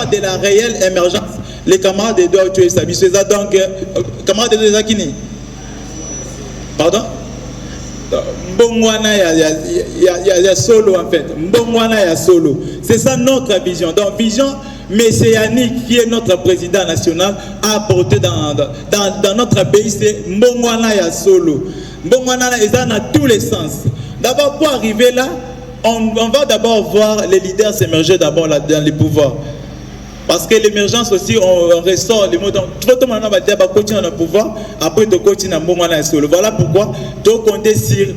parle de la réelle émergence. Les camarades de doivent tuer ça. Donc, camarades de Zakini. Pardon? Mbongwana ya solo en fait. Mbongwana ya solo. C'est ça notre vision. Donc, vision messianique qui est notre président national a apporté dans notre pays, c'est Mbongwana ya solo. Mbongwana est dans tous les sens. D'abord, pour arriver là, on va d'abord voir les leaders s'émerger d'abord dans les pouvoirs. Parce que l'émergence aussi, on ressort les mots. Donc, trop de monde va dire, continuer dans le pouvoir, après de continuer dans le moment là. Voilà pourquoi, donc, on compter sur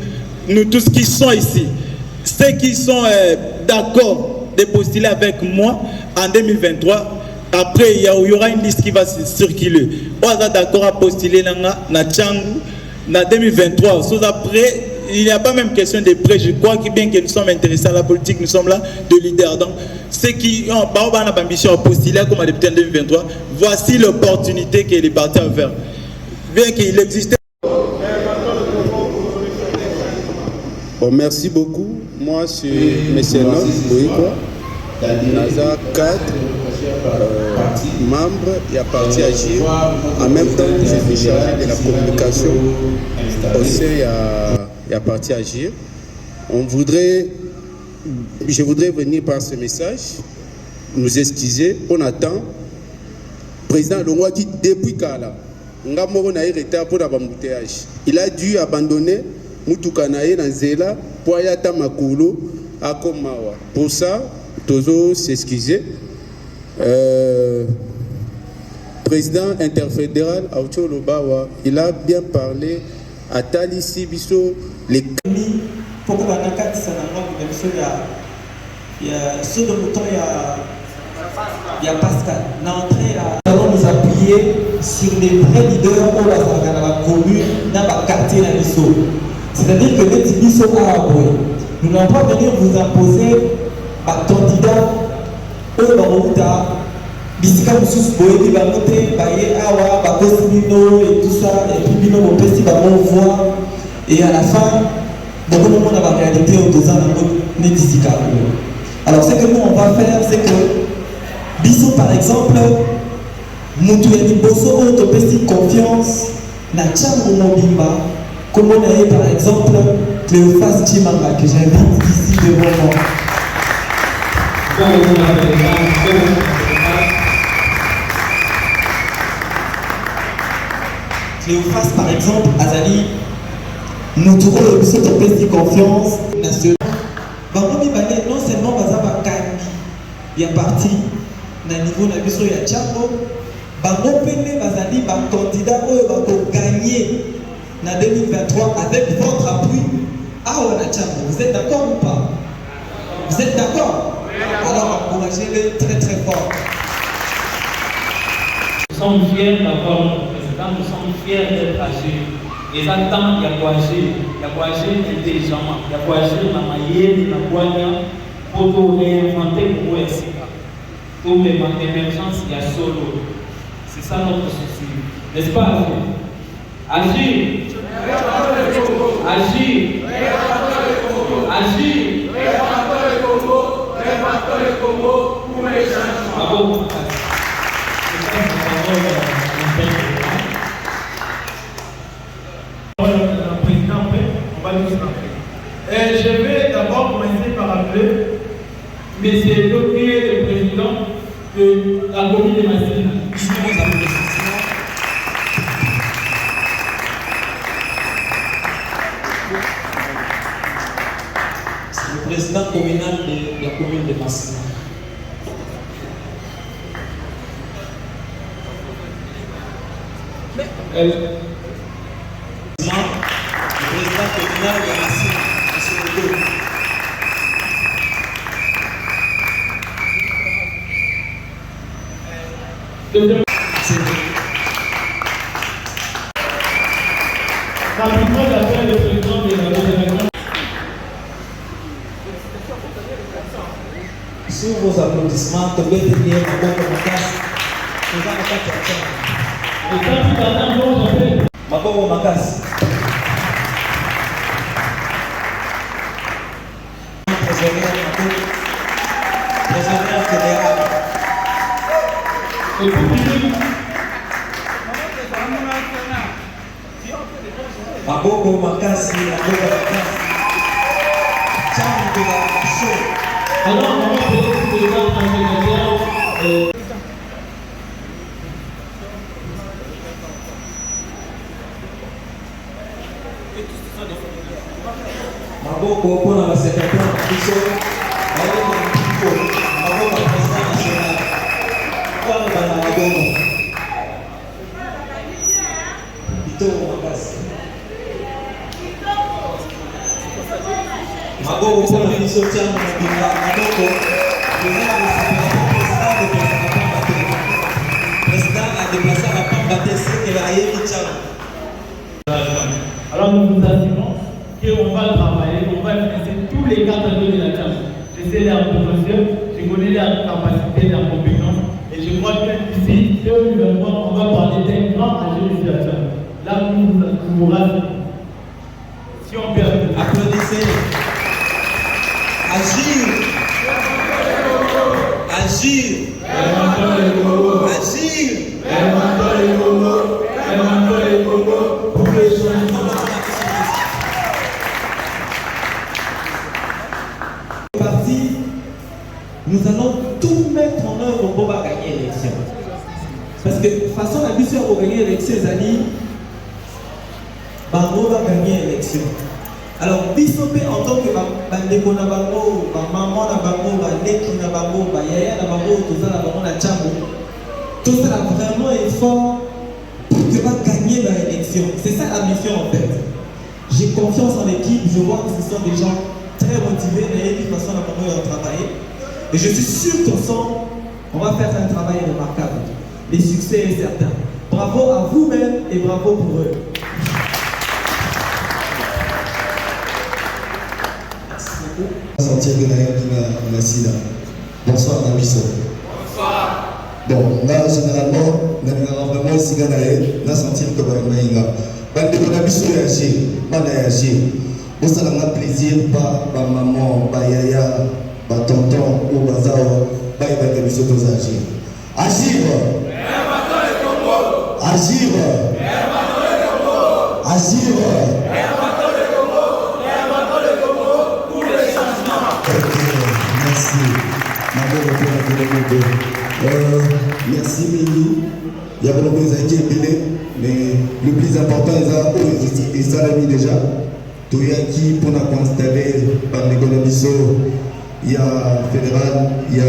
nous tous qui sont ici. Ceux qui sont d'accord de postuler avec moi en 2023, après, il y aura une liste qui va circuler. On est d'accord à postuler dans Tchangou, en 2023. Sauf après, il n'y a pas même question de prêt. Je crois que bien que nous sommes intéressés à la politique, nous sommes là de leaders. Donc, ceux qui ont ambition à postuler comme député en 2023, voici l'opportunité que les partis ont fait. Bien qu'il existe. Bon, merci beaucoup. Moi, je suis M. Boïko, Naza 4, membre et à parti Agir. En même temps, je suis chargé de la communication au sein de la parti Agir. Je voudrais venir par ce message, nous excuser. On attend. Président Longwaki, depuis Kala, il a dû abandonner Mutukanae dans Zela pour aller à Makolo à Komawa. Pour ça, Tozo s'excuser. Président interfédéral Aoucho Lobawa, il a bien parlé à Tali Sibiso, les pourquoi on a quatre il y a ceux de mouton, il y a Pascal. Nous allons nous appuyer sur les vrais leaders pour la commune, dans le quartier de l'Isso. C'est-à-dire que les Tibiso a aboué. Nous n'allons pas venir vous imposer un candidat au Barouta, Bisika Moussous Boé, Bamote, Baye Awa, Bakosmino et tout ça, et puis Bino Mopesti, Bamonvoa, et à la fin, beaucoup de monde a la réalité aux 2 ans dans notre Bisika. Alors, ce que nous on va faire, c'est que Bissot, par exemple, Moutouani Bosso, on te pèse confiance, na Tchango Mobimba, comme on a eu par exemple Cléophas Chimanga, que j'invite ici devant moi. Cléophas, par exemple, Azali, Moutouko, le Bissot, te pèse confiance nationale. Non seulement Bazaba Kandi, il y a parti au niveau de la ya Tchango, Bango Pene Bazali, un candidat qui va gagner en 2023 avec votre appui à Tchango. Vous êtes d'accord ou pas? Vous êtes d'accord? Alors encouragez-les très très fort. Nous sommes fiers d'avoir notre président, nous sommes fiers d'être âgés. Et ça, il y a quoi agir intelligemment, il y a quoi agir dans ma yéne, dans quoi pour tout réinventer pour essayer. Pour l'émergence, il y a solo. C'est ça notre souci. N'est-ce pas? Agir. Agir. Agir. Pour les changements. Et je vais d'abord commencer par appeler M. Doké, le président de la commune de Massina. C'est le président communal de la commune de Massina. Le président communal de Massina, M. Doké. Le président de la délégation. Sous vos applaudissements, tombez derrière ma bonne macasse. Ma bonne macasse. Trésorier fédéral. Maboko makasi, maboko makasi. Chambu de la show. Alors, on va peut-être que les gens en Maboko pour la secrétaire officielle, Maboko président national, pour la Maboko. Ito makasi. Maboko pour la mission de Maboko, président a déplacé à Pambaté, c'est que la Yémi. Alors nous vous assurons qu'on va travailler, on va financer tous les cadres de la classe. Je sais leur potentiel, je connais leur capacité, leur compétence, et je crois que d'ici 2023, on va parler d'un grand enjeu de la classe. Là, nous vous rassurons. Si on peut applaudissez. Agir. Agir. Nous allons tout mettre en œuvre pour gagner l'élection. Parce que de toute façon, la mission pour gagner l'élection, c'est Bango va gagner l'élection. Alors, Bissopé en tant que Bandeko na Bango, Maman na Bango, Bandeki na Bango, Yaya na Bango, tout ça na Bango na Tchambo. Tout ça là vraiment effort pour que va gagner l'élection. C'est ça la mission en fait. J'ai confiance en l'équipe, je vois que ce sont des gens très motivés, et de toute façon, la Bango va travailler. Et je suis sûr qu'ensemble, on va faire un travail remarquable. Les succès est certain. Bravo à vous-même et bravo pour eux. Merci beaucoup. Sentir que la sida. Bonsoir, Namiso. Bonsoir. Bon, là, généralement, on a vraiment ici, on a senti que on a réagir. On a réagir. Bon, ça m'a plaisir, par maman, par yaya. Tonton ou bazao, il va être mis aux agir. Agir! Agir! Agir! Merci. Merci Mimi. Il y a beaucoup de gens qui sont mais le plus important, ils ont mis déjà. Tout y a qui pour nous constater par l'économie. Il y a fédéral, il y a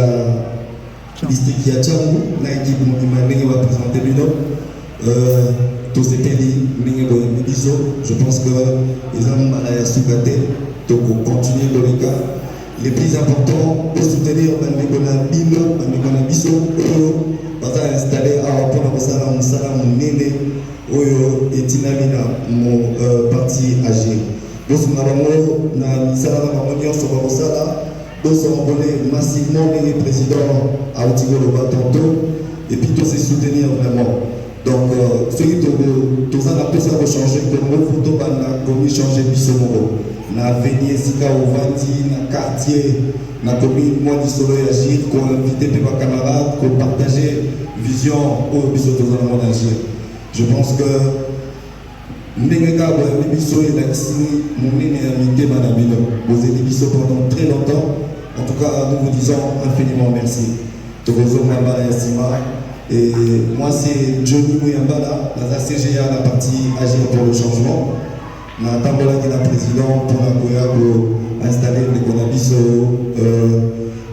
district, il y a Tchamou, l'équipe qui va présenter Bino. Tous ces pays, je pense que les hommes à souhaiter donc continuer dans le cas. Les plus importants pour soutenir Bino, Biso, parce à installer à Pona Salam, Nene, Oyo et Tinamina, mon parti Agir. Donc, nous avons un Salam sur Sala. Nous sommes massivement les présidents à Outigolo tantôt et puis tous ces soutenir vraiment. Donc, ceux qui tout ça va changer, comme nous photo na commis changer Bissomoro. Na venir Sika au Vandi, na quartier, na commis moi du solo et agir, qu'on invite mes camarades, qu'on partager vision au Bissomoro dans le monde agir. Je pense que Nenga Bisso et Laxi, mon invité Madame vous êtes Bisso pendant très longtemps. En tout cas, nous vous disons infiniment merci. Togozo Mamba et Sima. Et moi, c'est Johnny Mouyambala, dans la CGA, la partie Agir pour le changement. Na Tambola qui est la présidente pour la Goya pour installer le Konabiso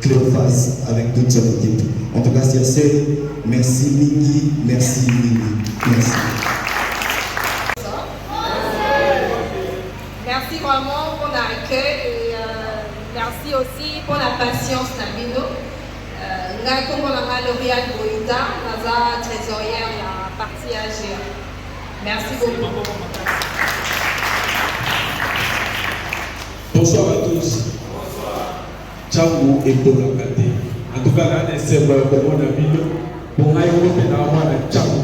Cléophas avec toute son équipe. En tout cas, c'est merci Mingi, merci Mingi. Merci. Merci vraiment pour l'accueil et merci aussi pour la patience Nabino. Là, comme on a Lauriane Boïda, la trésorière de la partie AGA. Merci beaucoup. Bonsoir à tous. Tchamou et Tolakate. En tout cas, là, c'est bon pour mon ami. Pour moi, je vais faire Tchamou.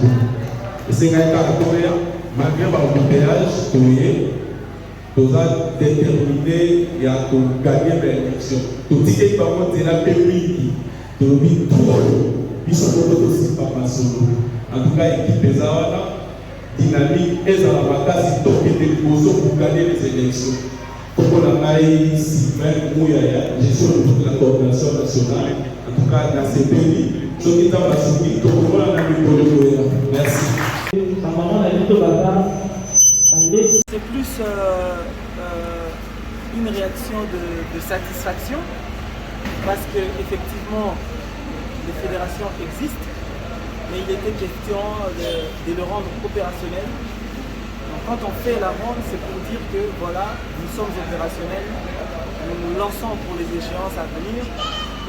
Et c'est un caractère, malgré l'embouteillage, nous avons déterminé et à gagner l'élection. Tout ce qui est par contre, c'est la pays. Nous avons trop. Ils sont aussi pas mal solo. En tout cas, l'équipe des Awana, dynamique et à la vacances pour gagner les élections. Comme on a eu Sylvain Mouyaya, gestion de la coordination nationale, en tout cas dans ces pays, ce qui est en Bassoumi, comme on a eu merci. C'est plus une réaction de satisfaction parce que effectivement les fédérations existent, mais il était question de le rendre opérationnel. Donc quand on fait la ronde, c'est pour dire que voilà, nous sommes opérationnels, nous nous lançons pour les échéances à venir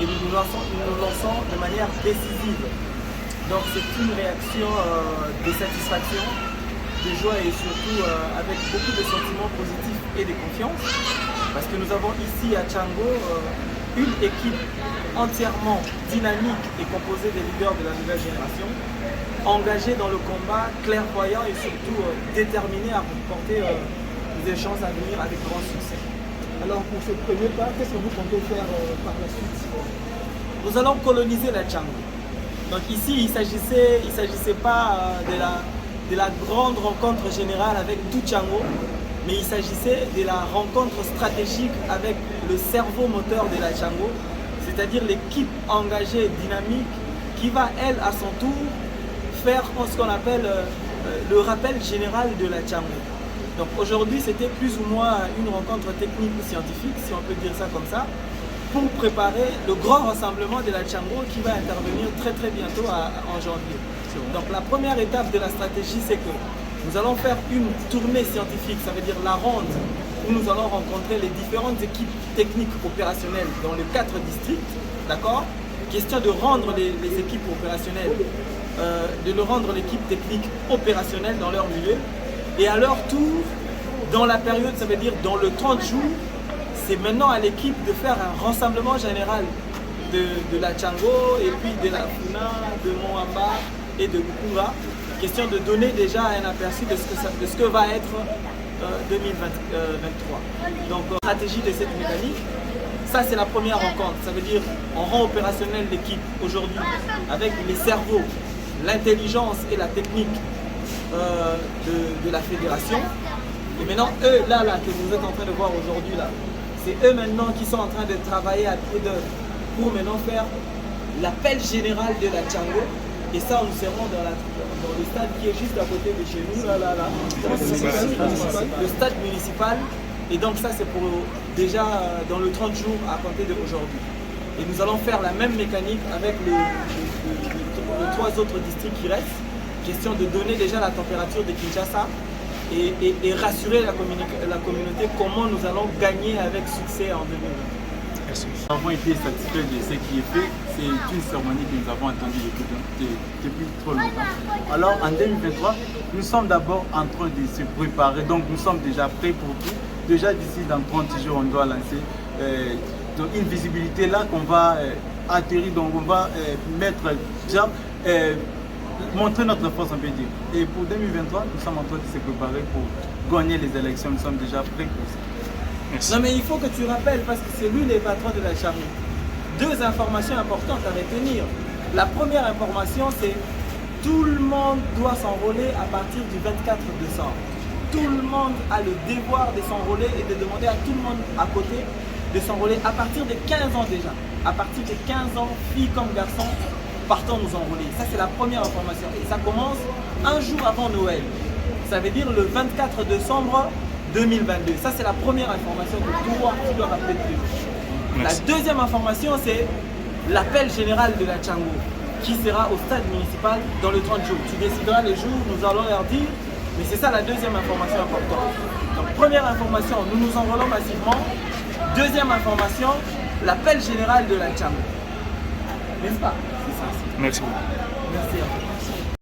et nous nous lançons de manière décisive. Donc c'est une réaction de satisfaction, de joie et surtout avec beaucoup de sentiments positifs et de confiance. Parce que nous avons ici à Tchango une équipe entièrement dynamique et composée des leaders de la nouvelle génération, engagés dans le combat, clairvoyants et surtout déterminés à remporter les échéances à venir avec grand succès. Alors pour ce premier pas, qu'est-ce que vous comptez faire par la suite? Nous allons coloniser la Tchango. Donc ici, il ne s'agissait pas de la grande rencontre générale avec tout Tchango, mais il s'agissait de la rencontre stratégique avec le cerveau moteur de la Tchango, c'est-à-dire l'équipe engagée, dynamique, qui va, elle, à son tour, faire ce qu'on appelle le rappel général de la Tchango. Donc aujourd'hui, c'était plus ou moins une rencontre technique ou scientifique, si on peut dire ça comme ça, pour préparer le grand rassemblement de la Tchango qui va intervenir très bientôt en janvier. Donc la première étape de la stratégie, c'est que nous allons faire une tournée scientifique, ça veut dire la ronde, où nous allons rencontrer les différentes équipes techniques opérationnelles dans les 4 districts, d'accord? Question de rendre les équipes opérationnelles, de le rendre l'équipe technique opérationnelle dans leur milieu, et à leur tour, dans la période, ça veut dire dans le 30 jours, c'est maintenant à l'équipe de faire un rassemblement général de la Tchango et puis de la Funa, de Moamba et de Bukunga. Question de donner déjà un aperçu de ce que va être 2023. Donc, stratégie de cette mécanique, ça c'est la première rencontre. Ça veut dire on rend opérationnel l'équipe aujourd'hui avec les cerveaux, l'intelligence et la technique de la fédération. Et maintenant, eux, là, que vous êtes en train de voir aujourd'hui, là, c'est eux maintenant qui sont en train de travailler à pied d'œuvre pour maintenant faire l'appel général de la Tchango. Et ça, nous serons dans le stade qui est juste à côté de chez nous, le stade municipal. Et donc ça, c'est pour déjà dans le 30 jours à compter d'aujourd'hui. Et nous allons faire la même mécanique avec les 3 autres districts qui restent. Question de donner déjà la température de Kinshasa et rassurer la communauté comment nous allons gagner avec succès en 2020. Merci. Nous avons été satisfaits de ce qui est fait. C'est une cérémonie que nous avons attendue depuis trop longtemps. Alors en 2023, nous sommes d'abord en train de se préparer. Donc nous sommes déjà prêts pour tout. Déjà d'ici dans 30 jours, on doit lancer une visibilité là qu'on va atterrir. Donc on va mettre déjà montrer notre force, on peut dire. Et pour 2023, nous sommes en train de se préparer pour gagner les élections. Nous sommes déjà prêts pour ça. Merci. Non mais il faut que tu rappelles, parce que c'est lui le patron de la Tchango. 2 informations importantes à retenir. La première information, c'est tout le monde doit s'enrôler à partir du 24 décembre. Tout le monde a le devoir de s'enrôler et de demander à tout le monde à côté de s'enrôler à partir de 15 ans déjà. À partir de 15 ans, filles comme garçons, partons nous enrôler. Ça, c'est la première information. Et ça commence un jour avant Noël. Ça veut dire le 24 décembre 2022. Ça, c'est la première information que tu dois rappeler plus. La deuxième information, c'est l'appel général de la Tchango qui sera au stade municipal dans le 30 jours. Tu décideras les jours, nous allons leur dire. Mais c'est ça la deuxième information importante. Donc, première information, nous nous enrôlons massivement. Deuxième information, l'appel général de la Tchango. N'est-ce pas? Merci beaucoup. Merci à vous.